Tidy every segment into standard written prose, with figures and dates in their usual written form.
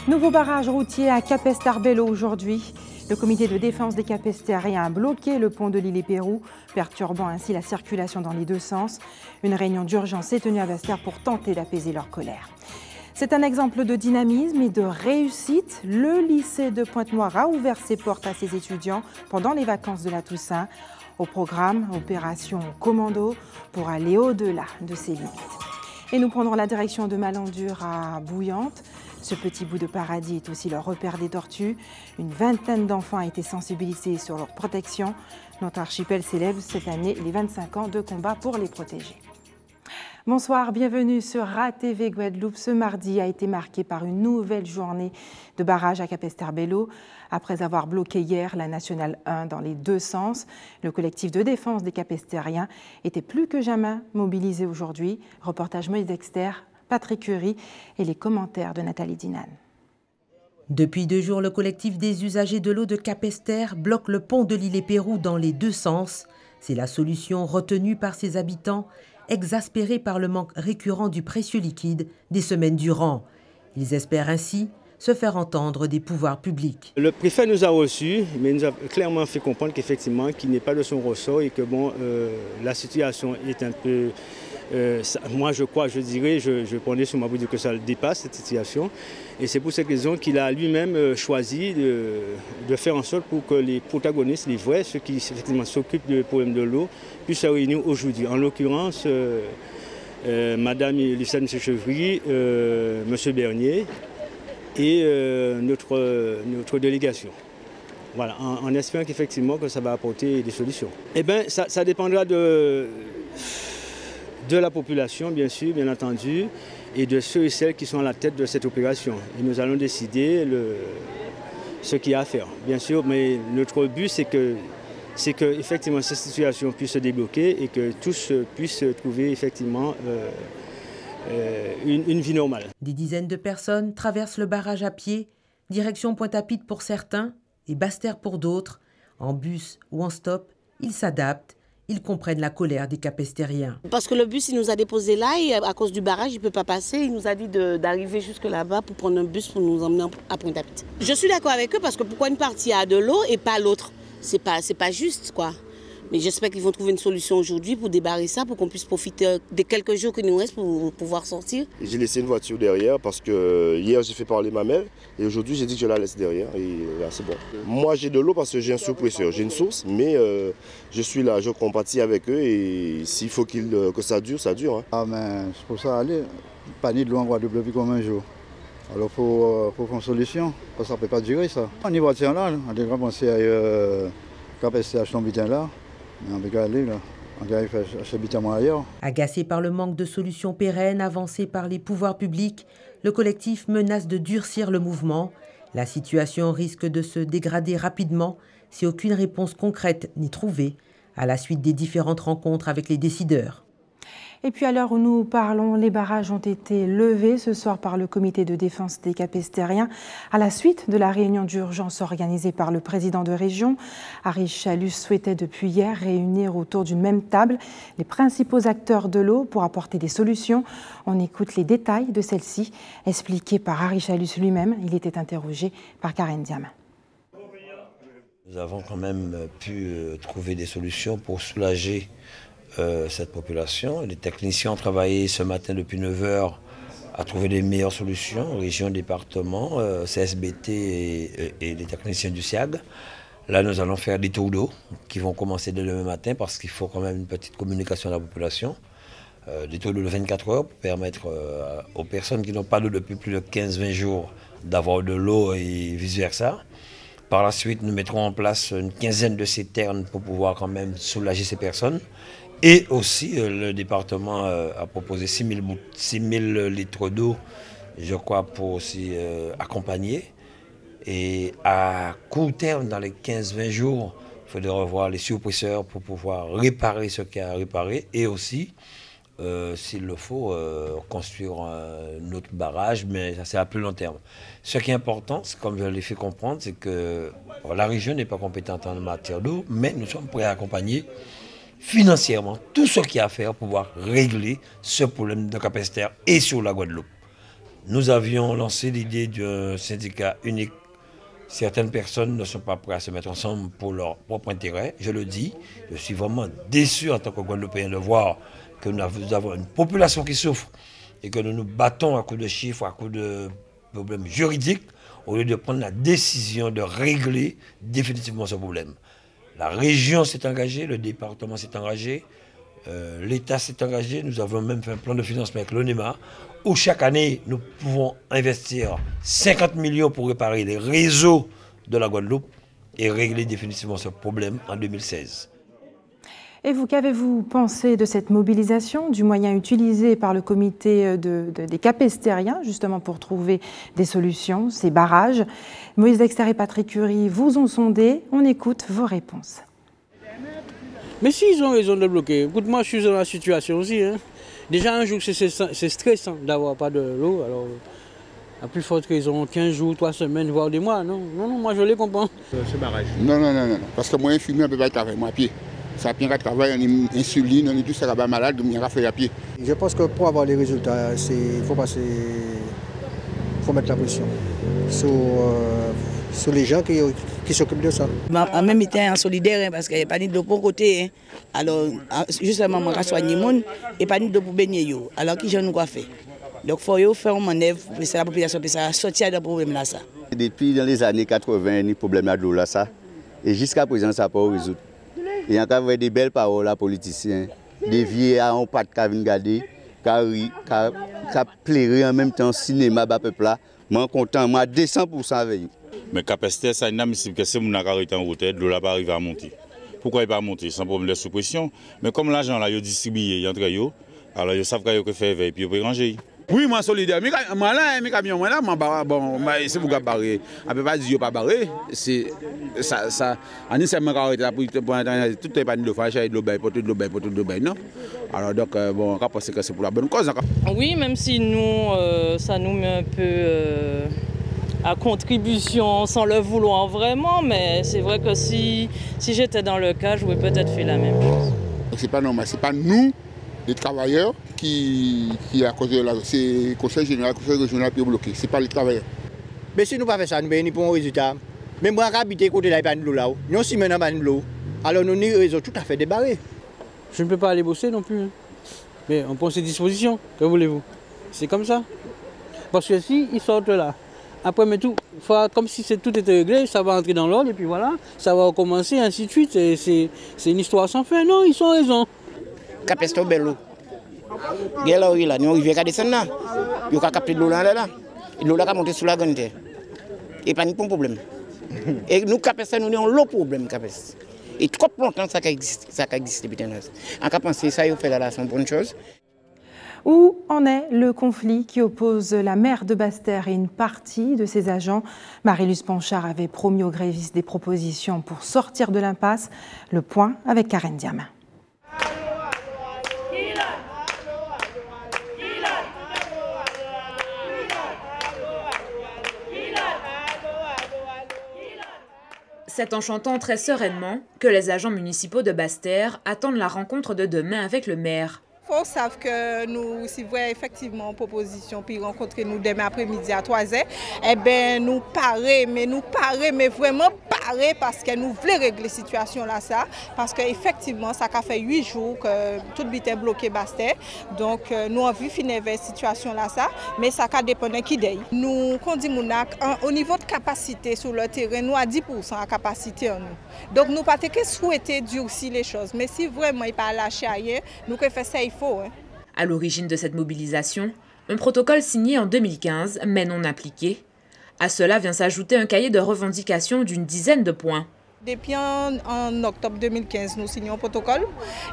Nouveau barrage routier à Capesterre-Belle-Eau aujourd'hui. Le comité de défense des Capestériens a bloqué le pont de l'Île-et-Pérou, perturbant ainsi la circulation dans les deux sens. Une réunion d'urgence est tenue à Basse-Terre pour tenter d'apaiser leur colère. C'est un exemple de dynamisme et de réussite. Le lycée de Pointe-Noire a ouvert ses portes à ses étudiants pendant les vacances de la Toussaint. Au programme, opération commando pour aller au-delà de ses limites. Et nous prendrons la direction de Malandure à Bouillante. Ce petit bout de paradis est aussi le repère des tortues. Une vingtaine d'enfants a été sensibilisés sur leur protection. Notre archipel célèbre cette année les 25 ans de combat pour les protéger. Bonsoir, bienvenue sur RATV Guadeloupe. Ce mardi a été marqué par une nouvelle journée de barrage à Capesterre-Belle-Eau. Après avoir bloqué hier la Nationale 1 dans les deux sens, le collectif de défense des Capestériens était plus que jamais mobilisé aujourd'hui. Reportage Moïse Dexter, Patrick Curie et les commentaires de Nathalie Dinan. Depuis 2 jours, le collectif des usagers de l'eau de Capesterre bloque le pont de l'Île-et-Pérou dans les deux sens. C'est la solution retenue par ses habitants, exaspérés par le manque récurrent du précieux liquide des semaines durant. Ils espèrent ainsi se faire entendre des pouvoirs publics. Le préfet nous a reçus, mais nous a clairement fait comprendre qu'effectivement, qu'il n'est pas de son ressort et que bon, la situation est un peu... moi, je dirais, je prenais sur ma bouche que ça dépasse cette situation. Et c'est pour cette raison qu'il a lui-même choisi de faire en sorte pour que les protagonistes, les vrais, ceux qui effectivement s'occupent du problème de l'eau, puissent se réunir aujourd'hui. En l'occurrence, Madame Lucien Chevry, Monsieur Bernier et notre délégation. Voilà, en espérant qu'effectivement que ça va apporter des solutions. Eh bien, ça dépendra de la population, bien sûr, bien entendu, et de ceux et celles qui sont à la tête de cette opération. Et nous allons décider ce qu'il y a à faire, bien sûr, mais notre but, c'est que effectivement, cette situation puisse se débloquer et que tous puissent trouver effectivement une vie normale. Des dizaines de personnes traversent le barrage à pied, direction Pointe-à-Pitre pour certains et Basse-Terre pour d'autres. En bus ou en stop, ils s'adaptent. Ils comprennent la colère des Capestériens. Parce que le bus, il nous a déposé là et à cause du barrage, il ne peut pas passer. Il nous a dit d'arriver jusque là-bas pour prendre un bus pour nous emmener à Pointe-à-Pitre. Je suis d'accord avec eux parce que pourquoi une partie a de l'eau et pas l'autre? C'est pas juste, quoi. Mais j'espère qu'ils vont trouver une solution aujourd'hui pour débarrer ça, pour qu'on puisse profiter des quelques jours qui nous restent pour pouvoir sortir. J'ai laissé une voiture derrière parce que hier j'ai fait parler ma mère et aujourd'hui j'ai dit que je la laisse derrière et là c'est bon. Moi j'ai de l'eau parce que j'ai un sous-presseur, j'ai une source, mais je suis là, je compatis avec eux et s'il faut que ça dure, ça dure. Hein. Ah mais c'est pour ça aller, pas ni de l'eau en Guadeloupe depuis combien de jours. Alors il faut faire une solution, parce que ça ne peut pas durer ça. On y va tiens là, on devrait penser à Capesterre son bitin là. On peut aller là, on va faire habitement ailleurs. Agacé par le manque de solutions pérennes avancées par les pouvoirs publics, le collectif menace de durcir le mouvement. La situation risque de se dégrader rapidement si aucune réponse concrète n'est trouvée à la suite des différentes rencontres avec les décideurs. Et puis à l'heure où nous parlons, les barrages ont été levés ce soir par le comité de défense des Capestériens à la suite de la réunion d'urgence organisée par le président de région. Harry Chalus souhaitait depuis hier réunir autour d'une même table les principaux acteurs de l'eau pour apporter des solutions. On écoute les détails de celle-ci, expliqués par Harry Chalus lui-même. Il était interrogé par Karen Diam. Nous avons quand même pu trouver des solutions pour soulager cette population. Les techniciens ont travaillé ce matin depuis 9 h à trouver les meilleures solutions, région, département, CSBT et les techniciens du SIAG. Là, nous allons faire des tours d'eau qui vont commencer dès le demain matin parce qu'il faut quand même une petite communication à la population. Des tours d'eau de 24 heures pour permettre aux personnes qui n'ont pas d'eau depuis plus de 15-20 jours d'avoir de l'eau et vice-versa. Par la suite, nous mettrons en place une quinzaine de citernes pour pouvoir quand même soulager ces personnes. Et aussi, le département a proposé 6 000 litres d'eau, je crois, pour aussi accompagner. Et à court terme, dans les 15-20 jours, il faudrait revoir les surpresseurs pour pouvoir réparer ce qu'il y a à réparer. Et aussi, s'il le faut, construire un autre barrage, mais ça c'est à plus long terme. Ce qui est important, comme je l'ai fait comprendre, c'est que la région n'est pas compétente en matière d'eau, mais nous sommes prêts à accompagner financièrement tout ce qu'il y a à faire pour pouvoir régler ce problème de Capesterre et sur la Guadeloupe. Nous avions lancé l'idée d'un syndicat unique. Certaines personnes ne sont pas prêtes à se mettre ensemble pour leur propre intérêt. Je le dis, je suis vraiment déçu en tant que Guadeloupéen de voir que nous avons une population qui souffre et que nous nous battons à coups de chiffres, à coups de problèmes juridiques, au lieu de prendre la décision de régler définitivement ce problème. La région s'est engagée, le département s'est engagé, l'État s'est engagé. Nous avons même fait un plan de financement avec l'ONEMA où chaque année, nous pouvons investir 50 millions pour réparer les réseaux de la Guadeloupe et régler définitivement ce problème en 2016. Et vous, qu'avez-vous pensé de cette mobilisation, du moyen utilisé par le comité des capestériens, justement pour trouver des solutions, ces barrages? Moïse Dexter et Patrick Curie vous ont sondé. On écoute vos réponses. Mais si, ils ont raison de bloquer. Écoute, moi, je suis dans la situation aussi. Hein. Déjà, un jour, c'est stressant d'avoir pas de l'eau. Alors, à plus forte raison, 15 jours, 3 semaines, voire des mois. Non, moi, je les comprends. Ce barrage. Non. Parce que moi, infirmier, je ne peux pas travailler à pied. Ça vient à travailler, on a insuline, on est tout ça malade, on a fait à pied. Je pense que pour avoir les résultats, il faut mettre la pression sur les gens qui s'occupent de ça. En même temps, solidaire, parce qu'il n'y a pas de l'eau pour côté. Alors, justement, on va soigner les gens et pas de l'eau pour baigner. Alors, qui j'en ai fait? Donc, il faut faire une manœuvre pour que la population puisse sortir de ce problème-là. Depuis dans les années 80, il y a problème de l'eau là, ça. Et jusqu'à présent, ça n'a pas résoudre. Il y a des belles paroles à politiciens, des vieux à un pas de cabine gardé, qui plairait en même temps cinéma bas peuple là. Moi content, moi 200% avec eux. Mais Capester, ça n'est pas que si on a arrêté en route, l'eau là pas arriver à monter. Pourquoi il pas monter? Sans problème de suppression. Mais comme l'argent là, il est distribué entre eux, alors ils savent qu'il faut faire veille puis ils peuvent ranger. Oui, moi solidaire. Moi là, mes camions, moi là, bon, c'est pour barrer. On peut pas dire pas barrer. C'est ça. On est seulement arrêté là pour tout est pas de faire de l'eau pour tout de l'eau non. Alors donc bon, on pense que c'est pour la bonne cause. Oui, même si nous ça nous met un peu à contribution sans le vouloir vraiment, mais c'est vrai que si j'étais dans le cas, j'aurais peut-être fait la même chose. C'est pas normal, c'est pas nous les travailleurs qui à cause de le conseil général, le conseil régional qui est bloqué, c'est pas les travailleurs. Mais si nous ne faisons pas ça, nous n'avons pas un résultat. Mais moi, je habite côté là, il n'y a pas de l'eau là. Nous aussi, maintenant, pas de l'eau. Alors nous avons tout à fait débarré. Je ne peux pas aller bosser non plus. Hein. Mais on prend ses dispositions, que voulez-vous? C'est comme ça. Parce que si ils sortent là, après, mais tout, comme si tout était réglé, ça va entrer dans l'ordre et puis voilà, ça va recommencer, ainsi de suite. C'est une histoire sans fin. Non, ils ont raison. Capester bello. Là où il a, nous arrivons à descendre là. Il a capté de l'eau là. L'eau là a monté sur la grande terre. Et pas de problème. Et nous, Capester, nous avons le problème, Capester. Et trop longtemps, ça a existé. En cas penser ça, il fait là, c'est une bonne chose. Où en est le conflit qui oppose la maire de Basse-Terre et une partie de ses agents? Marie-Luce Panchard avait promis aux grévistes des propositions pour sortir de l'impasse. Le point avec Karen Diamin. C'est en chantant très sereinement que les agents municipaux de Basse-Terre attendent la rencontre de demain avec le maire. Il faut savoir que nous, si vous voyez effectivement une proposition, puis rencontrer nous demain après-midi à 3h, eh bien nous parer, mais vraiment parer parce que nous voulons régler la situation là, ça. Parce qu'effectivement, ça a fait 8 jours que tout était bloqué Basse-Terre. Donc nous avons vu finir la situation là, ça, mais ça a dépendre qui d'aille. Nous, qu'on dit au niveau de capacité sur le terrain, nous à 10% à capacité en nous. Donc nous pas que souhaiter durcir les choses, mais si vraiment il pas lâcher rien, nous que faire ça il faut. Hein. À l'origine de cette mobilisation, un protocole signé en 2015, mais non appliqué. À cela vient s'ajouter un cahier de revendications d'une dizaine de points. Depuis en octobre 2015, nous signons un protocole.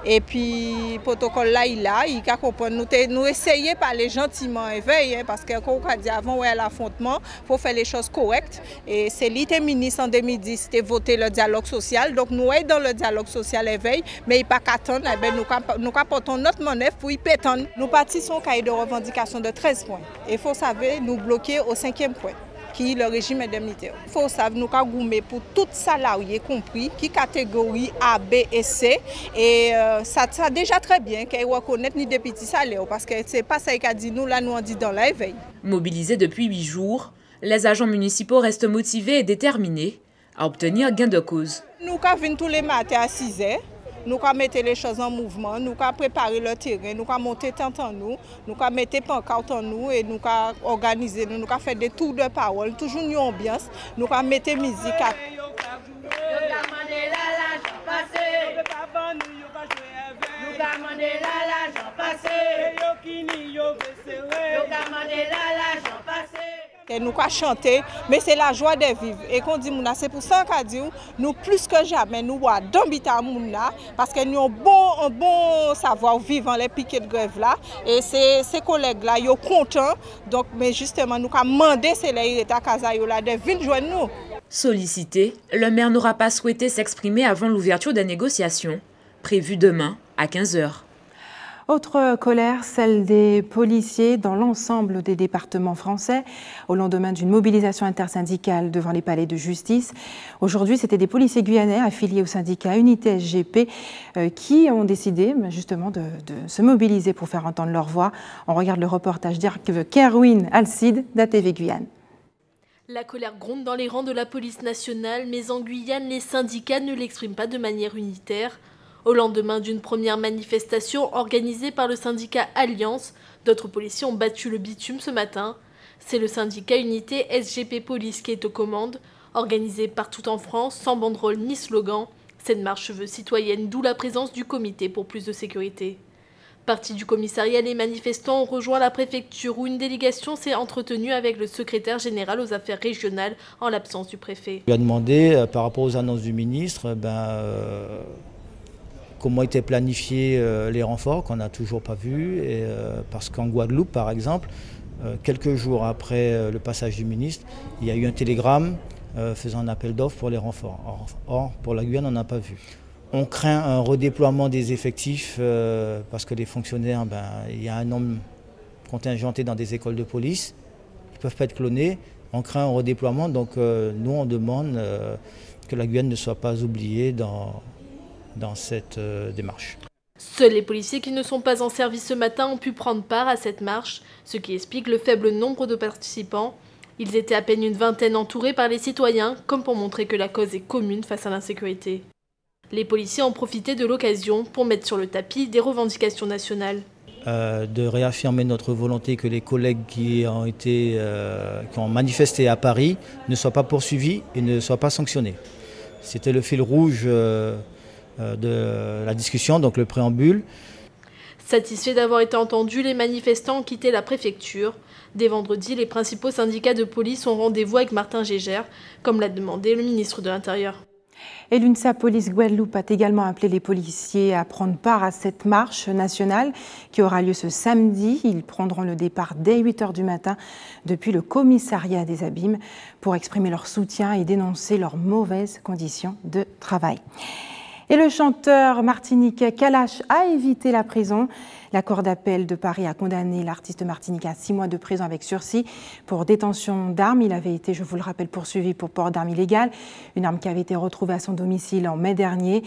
Et puis, le protocole là, il a comprendre. Nous essayons de parler gentiment et veiller, parce que, comme on a dit avant, ouais, l'affrontement, il faut faire les choses correctes. Et c'est l'ité ministre en 2010, c'était voter le dialogue social. Donc, nous sommes dans le dialogue social et veille, mais il n'y a pas qu'à attendre. Eh bien, nous apportons notre manœuvre pour y pétendre. Nous partissons un cahier de revendication de 13 points. Et il faut savoir, nous bloquer au 5e point. qui est le régime indemnitaire. Il faut savoir nous avons goûté pour tout salarié compris qui catégorie A, B et C et ça déjà très bien qu'ils reconnaissent ni des petits salaires parce que c'est pas ça qu'a dit nous là nous on dit dans la veille. Mobilisés depuis 8 jours, les agents municipaux restent motivés et déterminés à obtenir gain de cause. Nous venons tous les matins à 6 h. Nous avons mis les choses en mouvement, nous avons préparé le terrain, nous avons monté tente en nous, nous avons mis pancarte en nous et nous avons organisé, nous avons fait des tours de parole, toujours une ambiance, nous avons mis musique à... Et nous avons chanté, mais c'est la joie de vivre. Et qu'on dit, c'est pour ça qu'on dit, nous plus que jamais, nous avons d'ambita parce que nous avons un bon savoir-vivre dans les piquets de grève là. Et ces collègues-là, ils sont contents. Donc, mais justement, nous avons demandé c'est l'État Kazayo là de venir joindre nous. Sollicité, le maire n'aura pas souhaité s'exprimer avant l'ouverture des négociations, prévues demain à 15 h. Autre colère, celle des policiers dans l'ensemble des départements français, au lendemain d'une mobilisation intersyndicale devant les palais de justice. Aujourd'hui, c'était des policiers guyanais affiliés au syndicat Unité SGP qui ont décidé justement de se mobiliser pour faire entendre leur voix. On regarde le reportage d'Kerwin Alcide d'ATV Guyane. La colère gronde dans les rangs de la police nationale, mais en Guyane, les syndicats ne l'expriment pas de manière unitaire. Au lendemain d'une première manifestation organisée par le syndicat Alliance, d'autres policiers ont battu le bitume ce matin. C'est le syndicat Unité SGP Police qui est aux commandes. Organisée partout en France, sans banderole ni slogan, cette marche se veut citoyenne, d'où la présence du comité pour plus de sécurité. Partis du commissariat, les manifestants ont rejoint la préfecture où une délégation s'est entretenue avec le secrétaire général aux affaires régionales en l'absence du préfet. Il a demandé par rapport aux annonces du ministre, comment étaient planifiés les renforts qu'on n'a toujours pas vus. Parce qu'en Guadeloupe, par exemple, quelques jours après le passage du ministre, il y a eu un télégramme faisant un appel d'offres pour les renforts. Or, pour la Guyane, on n'a pas vu. On craint un redéploiement des effectifs parce que les fonctionnaires, il y a un nombre contingenté dans des écoles de police, ils ne peuvent pas être clonés. On craint un redéploiement, donc nous on demande que la Guyane ne soit pas oubliée dans cette démarche. Seuls les policiers qui ne sont pas en service ce matin ont pu prendre part à cette marche, ce qui explique le faible nombre de participants. Ils étaient à peine une vingtaine entourés par les citoyens, comme pour montrer que la cause est commune face à l'insécurité. Les policiers ont profité de l'occasion pour mettre sur le tapis des revendications nationales. De réaffirmer notre volonté que les collègues qui ont manifesté à Paris ne soient pas poursuivis et ne soient pas sanctionnés. C'était le fil rouge de la discussion, donc le préambule. Satisfaits d'avoir été entendus, les manifestants ont quitté la préfecture. Dès vendredi, les principaux syndicats de police ont rendez-vous avec Martin Gégère, comme l'a demandé le ministre de l'Intérieur. Et l'UNSA Police Guadeloupe a également appelé les policiers à prendre part à cette marche nationale qui aura lieu ce samedi. Ils prendront le départ dès 8 h du matin depuis le commissariat des Abîmes pour exprimer leur soutien et dénoncer leurs mauvaises conditions de travail. Et le chanteur martiniquais Kalash a évité la prison. La Cour d'appel de Paris a condamné l'artiste martiniquais à 6 mois de prison avec sursis pour détention d'armes. Il avait été, je vous le rappelle, poursuivi pour port d'armes illégales, une arme qui avait été retrouvée à son domicile en mai dernier.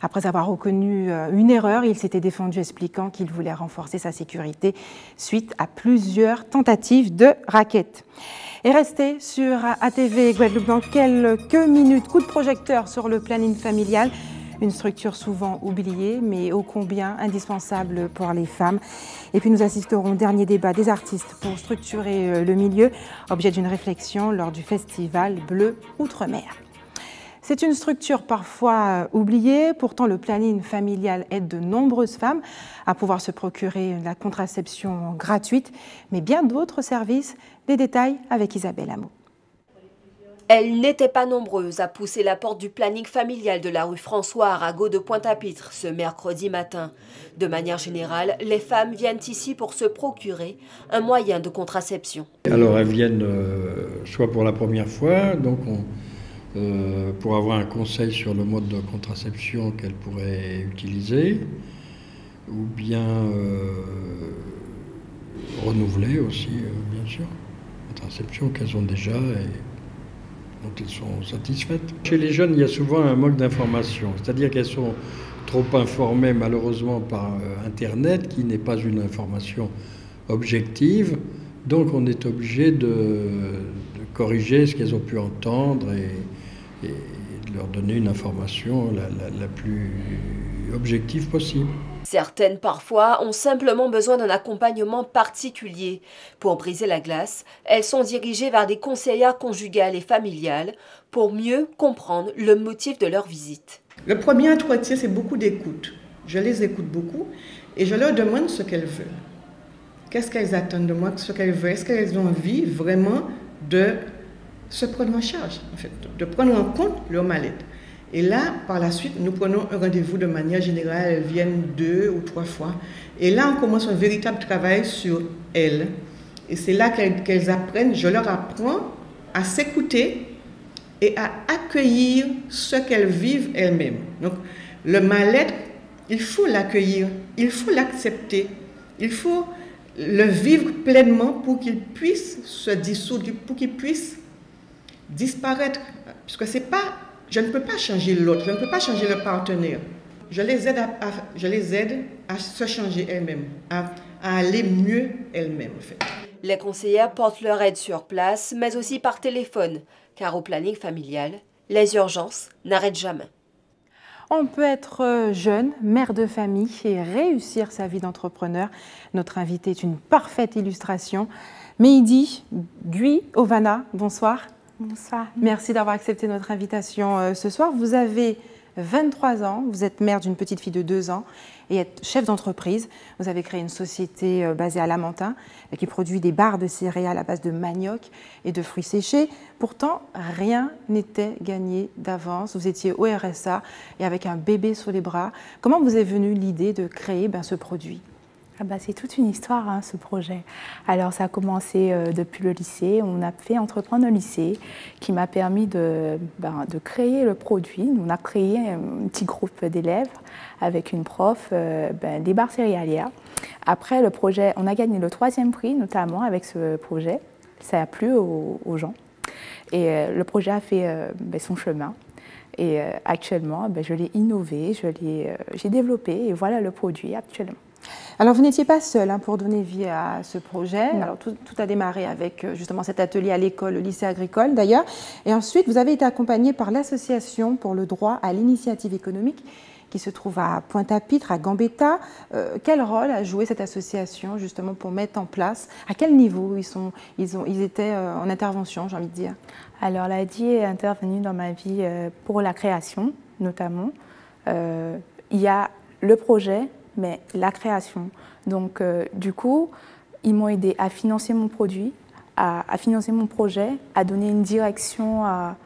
Après avoir reconnu une erreur, il s'était défendu expliquant qu'il voulait renforcer sa sécurité suite à plusieurs tentatives de racket. Et restez sur ATV Guadeloupe dans quelques minutes. Coup de projecteur sur le planning familial. Une structure souvent oubliée, mais ô combien indispensable pour les femmes. Et puis nous assisterons au dernier débat des artistes pour structurer le milieu, objet d'une réflexion lors du festival Bleu Outre-mer. C'est une structure parfois oubliée, pourtant le planning familial aide de nombreuses femmes à pouvoir se procurer la contraception gratuite, mais bien d'autres services. Les détails avec Isabelle Hameau. Elles n'étaient pas nombreuses à pousser la porte du planning familial de la rue François Arago de Pointe-à-Pitre ce mercredi matin. De manière générale, les femmes viennent ici pour se procurer un moyen de contraception. Alors elles viennent soit pour la première fois, donc pour avoir un conseil sur le mode de contraception qu'elles pourraient utiliser, ou bien renouveler aussi, bien sûr. contraception qu'elles ont déjà et dont elles sont satisfaites. Chez les jeunes, il y a souvent un manque d'information, c'est-à-dire qu'elles sont trop informées malheureusement par Internet, qui n'est pas une information objective. Donc on est obligé de corriger ce qu'elles ont pu entendre et de leur donner une information la plus objective possible. Certaines, parfois, ont simplement besoin d'un accompagnement particulier. Pour briser la glace, elles sont dirigées vers des conseillères conjugales et familiales pour mieux comprendre le motif de leur visite. Le premier entretien, c'est beaucoup d'écoute. Je les écoute beaucoup et je leur demande ce qu'elles veulent. Qu'est-ce qu'elles attendent de moi, ce qu'elles veulent? Est-ce qu'elles ont envie vraiment de se prendre en charge, en fait, de prendre en compte leur mal-être? Et là, par la suite, nous prenons un rendez-vous de manière générale, elles viennent 2 ou 3 fois. Et là, on commence un véritable travail sur elles. Et c'est là qu'elles apprennent, je leur apprends à s'écouter et à accueillir ce qu'elles vivent elles-mêmes. Donc, le mal-être, il faut l'accueillir, il faut l'accepter, il faut le vivre pleinement pour qu'il puisse se dissoudre, pour qu'il puisse disparaître. Parce que c'est pas... Je ne peux pas changer l'autre, je ne peux pas changer le partenaire. Je les aide à se changer elles-mêmes, à aller mieux elles-mêmes en fait. Les conseillères portent leur aide sur place, mais aussi par téléphone, car au planning familial, les urgences n'arrêtent jamais. On peut être jeune, mère de famille et réussir sa vie d'entrepreneur. Notre invité est une parfaite illustration. Mehdi Guy-Ovana, bonsoir. Bonsoir. Merci d'avoir accepté notre invitation ce soir. Vous avez 23 ans, vous êtes mère d'une petite fille de 2 ans et êtes chef d'entreprise. Vous avez créé une société basée à Lamentin qui produit des barres de céréales à base de manioc et de fruits séchés. Pourtant, rien n'était gagné d'avance. Vous étiez au RSA et avec un bébé sur les bras. Comment vous est venue l'idée de créer ce produit ? C'est toute une histoire, hein, ce projet. Alors, ça a commencé depuis le lycée. On a fait entreprendre au lycée qui m'a permis de créer le produit. On a créé un petit groupe d'élèves avec une prof, des barres céréalières. Après, le projet, on a gagné le 3e prix, notamment avec ce projet. Ça a plu aux gens. Et le projet a fait son chemin. Et actuellement, je l'ai innové, j'ai développé et voilà le produit actuellement. Alors, vous n'étiez pas seule pour donner vie à ce projet. Alors, tout a démarré avec justement cet atelier à l'école, le lycée agricole d'ailleurs. Et ensuite, vous avez été accompagnée par l'Association pour le droit à l'initiative économique qui se trouve à Pointe-à-Pitre, à Gambetta. Quel rôle a joué cette association justement pour mettre en place? À quel niveau ils étaient en intervention, j'ai envie de dire? Alors, l'ADI est intervenue dans ma vie pour la création, notamment. Il y a le projet, mais la création. Donc, du coup, ils m'ont aidé à financer mon produit, à financer mon projet, à donner une direction à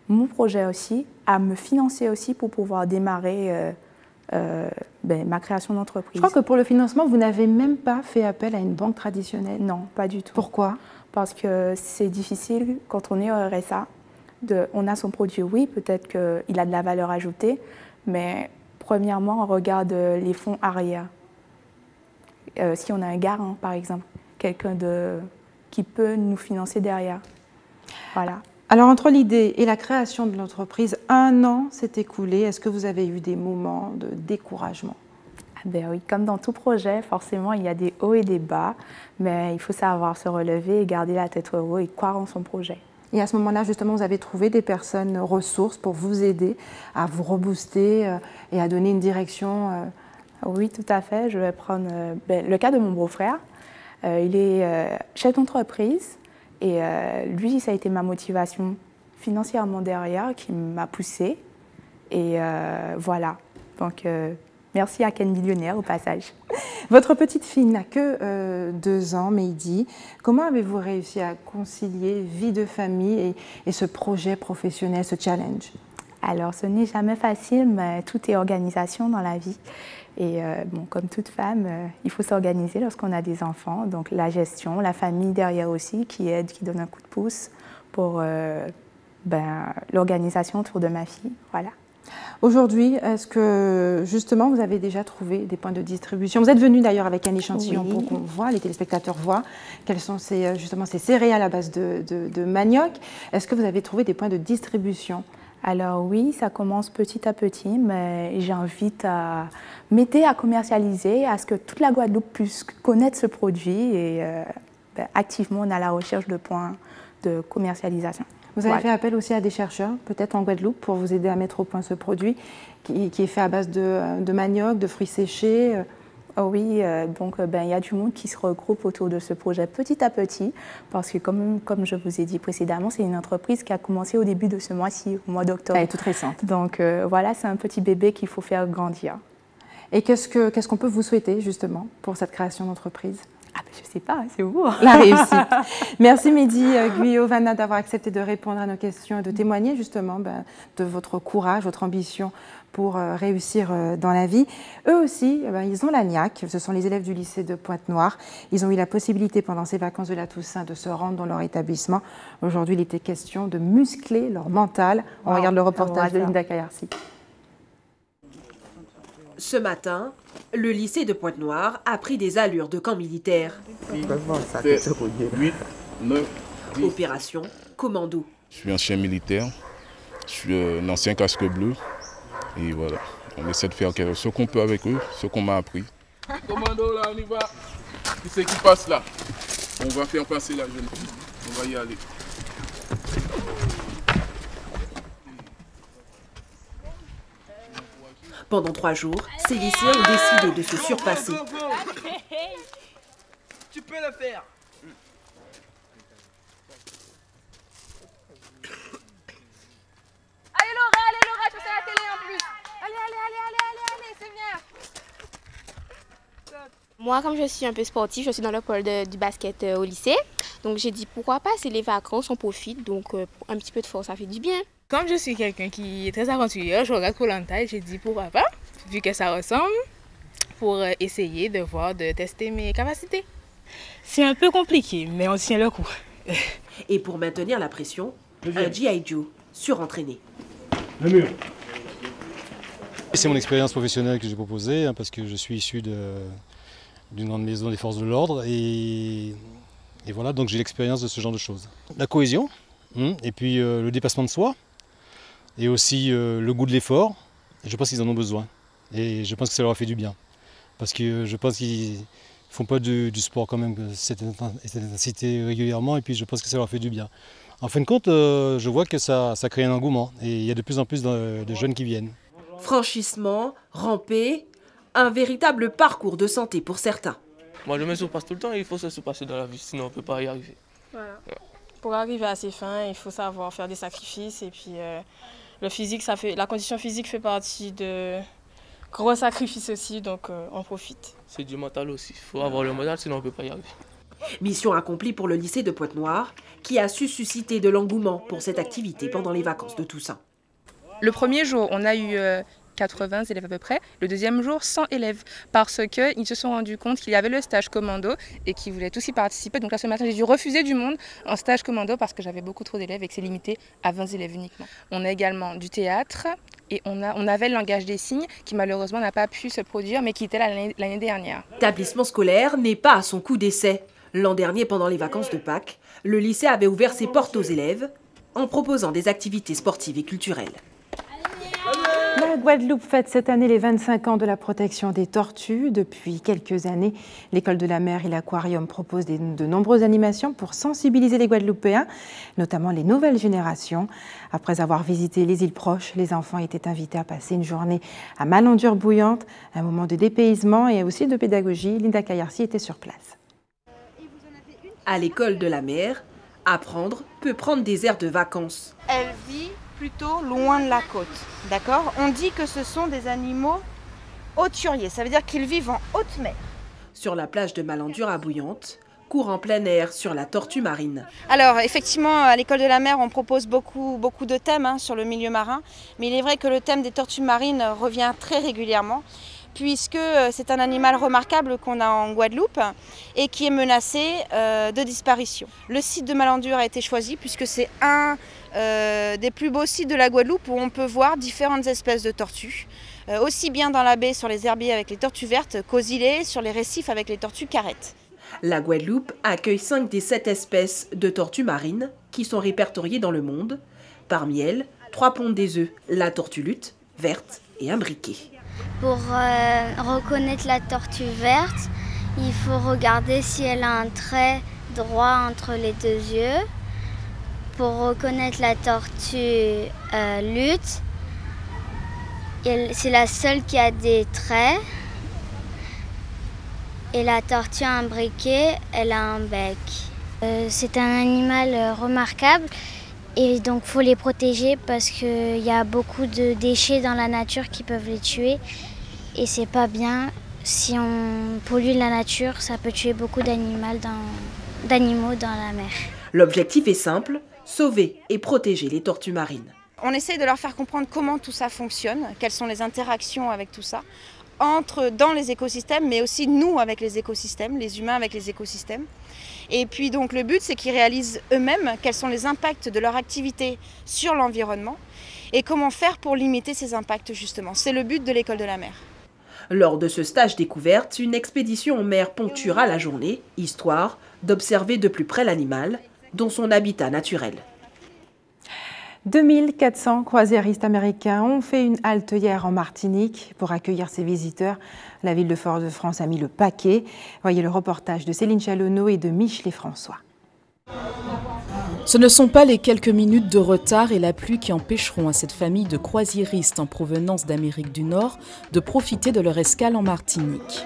mon projet aussi, à me financer aussi pour pouvoir démarrer ma création d'entreprise. Je crois que pour le financement, vous n'avez même pas fait appel à une banque traditionnelle. Non, pas du tout. Pourquoi? Parce que c'est difficile quand on est au RSA. On a son produit, oui, peut-être qu'il a de la valeur ajoutée, mais premièrement, on regarde les fonds arrière. Si on a un garant, par exemple, quelqu'un qui peut nous financer derrière. Voilà. Alors, entre l'idée et la création de l'entreprise, 1 an s'est écoulé. Est-ce que vous avez eu des moments de découragement? Oui, comme dans tout projet, forcément, il y a des hauts et des bas, mais il faut savoir se relever et garder la tête haute et croire en son projet. Et à ce moment-là, justement, vous avez trouvé des personnes ressources pour vous aider à vous rebooster et à donner une direction Oui, tout à fait. Je vais prendre le cas de mon beau-frère. Il est chef d'entreprise et lui, ça a été ma motivation financièrement derrière qui m'a poussée. Et voilà. Donc, merci à Ken Millionnaire au passage. Votre petite fille n'a que 2 ans, Mehdi. Comment avez-vous réussi à concilier vie de famille et ce projet professionnel, ce challenge? Alors, ce n'est jamais facile, mais tout est organisation dans la vie. Et comme toute femme, il faut s'organiser lorsqu'on a des enfants. Donc, la gestion, la famille derrière aussi qui aide, qui donne un coup de pouce pour l'organisation autour de ma fille. Voilà. Aujourd'hui, est-ce que justement vous avez déjà trouvé des points de distribution? Vous êtes venu d'ailleurs avec un échantillon pour qu'on voit, les téléspectateurs voient quelles sont justement ces céréales à base de manioc. Est-ce que vous avez trouvé des points de distribution? Alors oui, ça commence petit à petit, mais j'invite à m'aider à commercialiser, à ce que toute la Guadeloupe puisse connaître ce produit et activement on est à la recherche de points de commercialisation. Vous avez fait appel aussi à des chercheurs, peut-être en Guadeloupe, pour vous aider à mettre au point ce produit qui est fait à base de manioc, de fruits séchés. Oh oui, donc il y a du monde qui se regroupe autour de ce projet petit à petit, parce que comme je vous ai dit précédemment, c'est une entreprise qui a commencé au début de ce mois-ci, au mois d'octobre. Elle est toute récente. Donc voilà, c'est un petit bébé qu'il faut faire grandir. Et qu'est-ce qu'on peut vous souhaiter justement pour cette création d'entreprise? Ah ben je sais pas, c'est vous. La réussite. Merci Mehdi Guyot-Vanna d'avoir accepté de répondre à nos questions et de témoigner justement de votre courage, votre ambition pour réussir dans la vie. Eux aussi, ils ont la niaque. Ce sont les élèves du lycée de Pointe-Noire. Ils ont eu la possibilité pendant ces vacances de la Toussaint de se rendre dans leur établissement. Aujourd'hui, il était question de muscler leur mental. On regarde le reportage de Linda Kayarsi. Ce matin, le lycée de Pointe-Noire a pris des allures de camp militaire. Opération Commando. Je suis ancien militaire, je suis un ancien casque bleu. Et voilà, on essaie de faire ce qu'on peut avec eux, ce qu'on m'a appris. Commando, là, on y va. Qui c'est qui passe là? On va faire passer la jeune fille. On va y aller. Pendant 3 jours, ces lycéens ont décidé de se surpasser. Tu peux le faire. Allez Laura, tu fais la télé en plus. Allez, c'est bien. Moi, comme je suis un peu sportive, je suis dans le pôle du basket au lycée. Donc j'ai dit pourquoi pas, c'est les vacances, on profite. Donc un petit peu de force, ça fait du bien. Comme je suis quelqu'un qui est très aventurière, je regarde Koh-Lanta et j'ai dit pourquoi pas, vu que ça ressemble, pour essayer de tester mes capacités. C'est un peu compliqué, mais on tient le coup. Et pour maintenir la pression, un G.I. Joe surentraîné. Le mur. C'est mon expérience professionnelle que j'ai proposée, parce que je suis issu d'une grande maison des forces de l'ordre et voilà, donc j'ai l'expérience de ce genre de choses. La cohésion, et puis le dépassement de soi, et aussi le goût de l'effort. Je pense qu'ils en ont besoin et je pense que ça leur a fait du bien, parce que je pense qu'ils font pas du sport quand même cette intensité régulièrement, et puis je pense que ça leur fait du bien. En fin de compte, je vois que ça crée un engouement et il y a de plus en plus de jeunes qui viennent. Franchissement, ramper, un véritable parcours de santé pour certains. Moi je me surpasse tout le temps et il faut se surpasser dans la vie, sinon on ne peut pas y arriver. Voilà. Pour arriver à ses fins, il faut savoir faire des sacrifices, et puis le physique, la condition physique fait partie de gros sacrifices aussi, donc on profite. C'est du mental aussi, il faut avoir le mental, sinon on ne peut pas y arriver. Mission accomplie pour le lycée de Pointe-Noire, qui a su susciter de l'engouement pour cette activité pendant les vacances de Toussaint. Le premier jour, on a eu 80 élèves à peu près. Le deuxième jour, 100 élèves, parce qu'ils se sont rendus compte qu'il y avait le stage commando et qu'ils voulaient tous y participer. Donc là, ce matin, j'ai dû refuser du monde en stage commando parce que j'avais beaucoup trop d'élèves et que c'est limité à 20 élèves uniquement. On a également du théâtre et on avait le langage des signes qui malheureusement n'a pas pu se produire, mais qui était l'année dernière. L'établissement scolaire n'est pas à son coup d'essai. L'an dernier, pendant les vacances de Pâques, le lycée avait ouvert ses portes aux élèves en proposant des activités sportives et culturelles. La Guadeloupe fête cette année les 25 ans de la protection des tortues. Depuis quelques années, l'école de la mer et l'aquarium proposent de nombreuses animations pour sensibiliser les Guadeloupéens, notamment les nouvelles générations. Après avoir visité les îles proches, les enfants étaient invités à passer une journée à Malendure-Bouillante, un moment de dépaysement et aussi de pédagogie. Linda Kayarsi était sur place. À l'école de la mer, apprendre peut prendre des airs de vacances. Elle vit plutôt loin de la côte, d'accord? On dit que ce sont des animaux hauturiers, ça veut dire qu'ils vivent en haute mer. Sur la plage de Malendure à Bouillante, court en plein air sur la tortue marine. Alors effectivement, à l'école de la mer, on propose beaucoup de thèmes sur le milieu marin, mais il est vrai que le thème des tortues marines revient très régulièrement, puisque c'est un animal remarquable qu'on a en Guadeloupe et qui est menacé de disparition. Le site de Malandur a été choisi puisque c'est un des plus beaux sites de la Guadeloupe où on peut voir différentes espèces de tortues, aussi bien dans la baie sur les herbiers avec les tortues vertes qu'aux îlets sur les récifs avec les tortues carrettes. La Guadeloupe accueille 5 des 7 espèces de tortues marines qui sont répertoriées dans le monde. Parmi elles, 3 pondent des œufs, la tortue lutte, verte et imbriquée. Pour reconnaître la tortue verte, il faut regarder si elle a un trait droit entre les 2 yeux. Pour reconnaître la tortue lutte, c'est la seule qui a des traits. Et la tortue imbriquée, elle a un bec. C'est un animal remarquable et donc il faut les protéger parce qu'il y a beaucoup de déchets dans la nature qui peuvent les tuer. Et c'est pas bien. Si on pollue la nature, ça peut tuer beaucoup d'animaux dans la mer. L'objectif est simple, sauver et protéger les tortues marines. On essaye de leur faire comprendre comment tout ça fonctionne, quelles sont les interactions avec tout ça, dans les écosystèmes, mais aussi nous avec les écosystèmes, les humains avec les écosystèmes. Et puis donc le but, c'est qu'ils réalisent eux-mêmes quels sont les impacts de leur activité sur l'environnement et comment faire pour limiter ces impacts justement. C'est le but de l'école de la mer. Lors de ce stage découverte, une expédition en mer ponctuera la journée, histoire d'observer de plus près l'animal dans son habitat naturel. 2400 croisiéristes américains ont fait une halte hier en Martinique pour accueillir ces visiteurs. La ville de Fort-de-France a mis le paquet. Voyez le reportage de Céline Chalonneau et de Michelet François. Ce ne sont pas les quelques minutes de retard et la pluie qui empêcheront à cette famille de croisiéristes en provenance d'Amérique du Nord de profiter de leur escale en Martinique.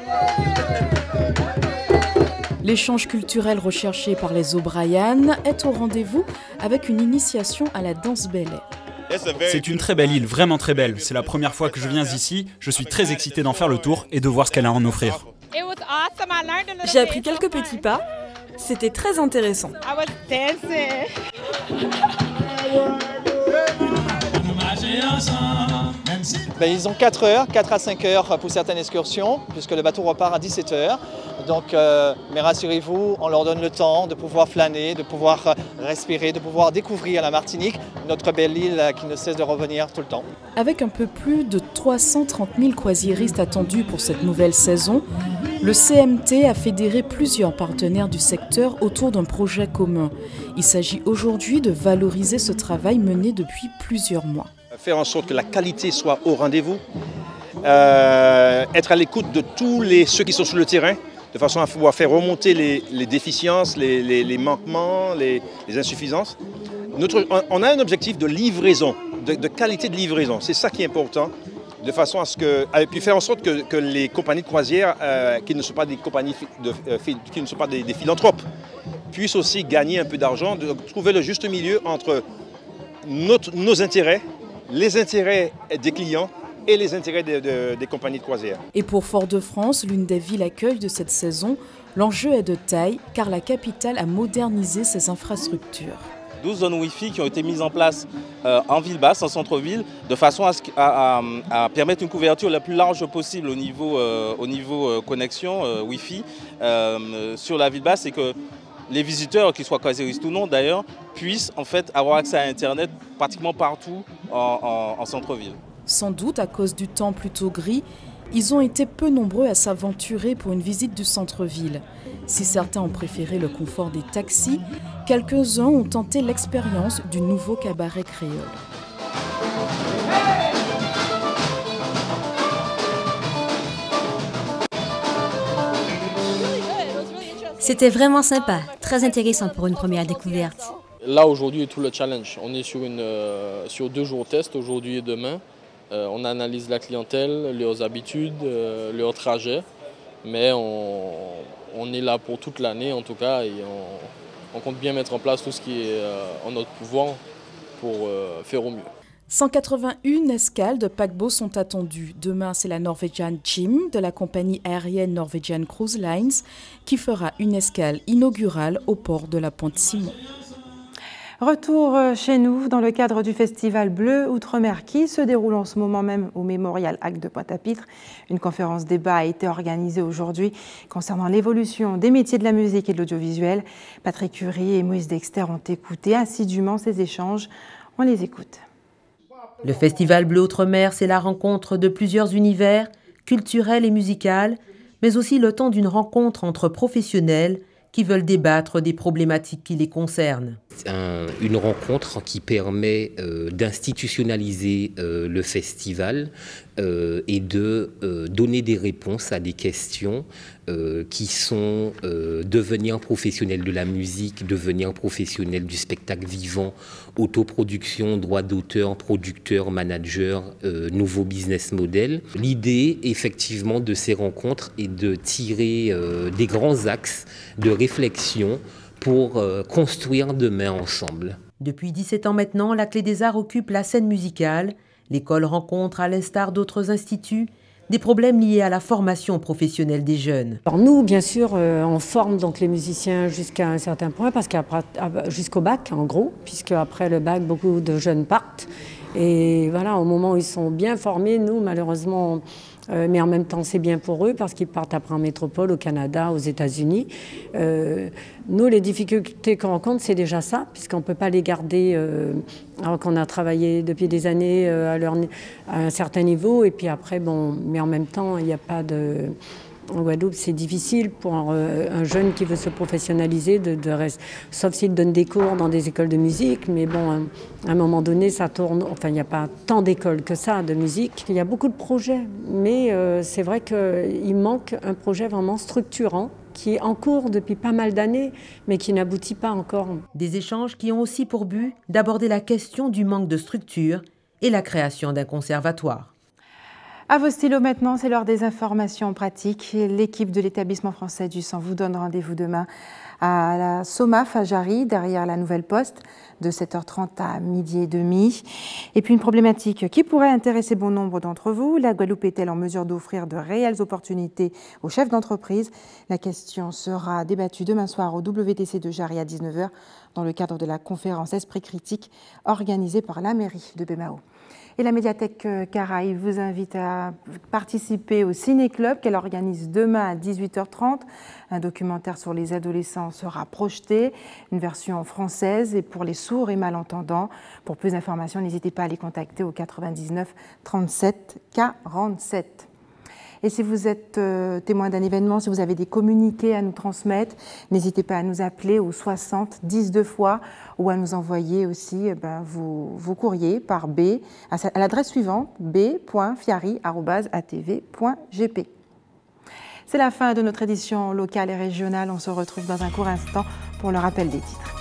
L'échange culturel recherché par les O'Brien est au rendez-vous avec une initiation à la danse belay. C'est une très belle île, vraiment très belle. C'est la première fois que je viens ici. Je suis très excité d'en faire le tour et de voir ce qu'elle a à en offrir. J'ai appris quelques petits pas. C'était très intéressant. Ils ont 4 heures, 4 à 5 heures pour certaines excursions, puisque le bateau repart à 17 heures. Donc, mais rassurez-vous, on leur donne le temps de pouvoir flâner, de pouvoir respirer, de pouvoir découvrir la Martinique, notre belle île qui ne cesse de revenir tout le temps. Avec un peu plus de 330 000 croisiéristes attendus pour cette nouvelle saison, le CMT a fédéré plusieurs partenaires du secteur autour d'un projet commun. Il s'agit aujourd'hui de valoriser ce travail mené depuis plusieurs mois. Faire en sorte que la qualité soit au rendez-vous, être à l'écoute de tous ceux qui sont sur le terrain, de façon à pouvoir faire remonter les déficiences, les manquements, les insuffisances. On a un objectif de livraison, de qualité de livraison, c'est ça qui est important, de façon à ce que, et puis faire en sorte que les compagnies de croisière, qui ne sont pas des compagnies, qui ne sont pas des philanthropes, puissent aussi gagner un peu d'argent, de trouver le juste milieu entre nos intérêts, les intérêts des clients et les intérêts des compagnies de croisière. Et pour Fort-de-France, l'une des villes accueil de cette saison, l'enjeu est de taille car la capitale a modernisé ses infrastructures. 12 zones Wi-Fi qui ont été mises en place en ville basse, en centre-ville, de façon à permettre une couverture la plus large possible au niveau connexion Wi-Fi sur la ville basse et que les visiteurs, qu'ils soient croisiéristes ou non d'ailleurs, puissent en fait avoir accès à Internet pratiquement partout en centre-ville. Sans doute à cause du temps plutôt gris, ils ont été peu nombreux à s'aventurer pour une visite du centre-ville. Si certains ont préféré le confort des taxis, quelques-uns ont tenté l'expérience du nouveau cabaret créole. C'était vraiment sympa, très intéressant pour une première découverte. Là aujourd'hui est tout le challenge. On est sur 2 jours test, aujourd'hui et demain. On analyse la clientèle, leurs habitudes, leurs trajets. Mais on est là pour toute l'année en tout cas et on compte bien mettre en place tout ce qui est en notre pouvoir pour faire au mieux. 181 escales de paquebots sont attendues. Demain, c'est la Norwegian Jim de la compagnie aérienne Norwegian Cruise Lines qui fera une escale inaugurale au port de la Pointe-Simon. Retour chez nous dans le cadre du Festival Bleu Outre-mer qui se déroule en ce moment même au Mémorial Hague de Pointe-à-Pitre. Une conférence débat a été organisée aujourd'hui concernant l'évolution des métiers de la musique et de l'audiovisuel. Patrick Curie et Moïse Dexter ont écouté assidûment ces échanges. On les écoute. Le Festival Bleu Outre-mer, c'est la rencontre de plusieurs univers, culturels et musicaux, mais aussi le temps d'une rencontre entre professionnels qui veulent débattre des problématiques qui les concernent. Une rencontre qui permet d'institutionnaliser le festival et de donner des réponses à des questions qui sont devenir professionnel de la musique, devenir professionnel du spectacle vivant, autoproduction, droit d'auteur, producteur, manager, nouveau business model. L'idée effectivement de ces rencontres est de tirer des grands axes de réflexion pour construire demain ensemble. Depuis 17 ans maintenant, la Clé des Arts occupe la scène musicale. L'école rencontre, à l'instar d'autres instituts, des problèmes liés à la formation professionnelle des jeunes. Alors nous, bien sûr, on forme donc les musiciens jusqu'à un certain point, parce qu'après, jusqu'au bac, en gros, puisque après le bac, beaucoup de jeunes partent. Et voilà, au moment où ils sont bien formés, nous, malheureusement, mais en même temps, c'est bien pour eux, parce qu'ils partent après en métropole, au Canada, aux États-Unis. Nous, les difficultés qu'on rencontre, c'est déjà ça, puisqu'on ne peut pas les garder alors qu'on a travaillé depuis des années à un certain niveau. Et puis après, bon, mais en même temps, il n'y a pas de... En Guadeloupe, c'est difficile pour un jeune qui veut se professionnaliser, sauf s'il donne des cours dans des écoles de musique. Mais bon, à un moment donné, ça tourne. Enfin, il n'y a pas tant d'écoles que ça de musique. Il y a beaucoup de projets, mais c'est vrai qu'il manque un projet vraiment structurant qui est en cours depuis pas mal d'années, mais qui n'aboutit pas encore. Des échanges qui ont aussi pour but d'aborder la question du manque de structure et la création d'un conservatoire. À vos stylos maintenant, c'est l'heure des informations pratiques. L'équipe de l'établissement français du sang vous donne rendez-vous demain à la SOMAF à Jarry, derrière la Nouvelle Poste, de 7h30 à 12h30. Et puis une problématique qui pourrait intéresser bon nombre d'entre vous. La Guadeloupe est-elle en mesure d'offrir de réelles opportunités aux chefs d'entreprise? La question sera débattue demain soir au WTC de Jarry à 19h dans le cadre de la conférence Esprit critique organisée par la mairie de Bémao. Et la médiathèque Caraïbes vous invite à participer au Ciné-Club qu'elle organise demain à 18h30. Un documentaire sur les adolescents sera projeté, une version française et pour les sourds et malentendants. Pour plus d'informations, n'hésitez pas à les contacter au 99 37 47. Et si vous êtes témoin d'un événement, si vous avez des communiqués à nous transmettre, n'hésitez pas à nous appeler au 60 10 2 fois ou à nous envoyer aussi vos courriers par B à l'adresse suivante b.fiari@atv.gp. C'est la fin de notre édition locale et régionale. On se retrouve dans un court instant pour le rappel des titres.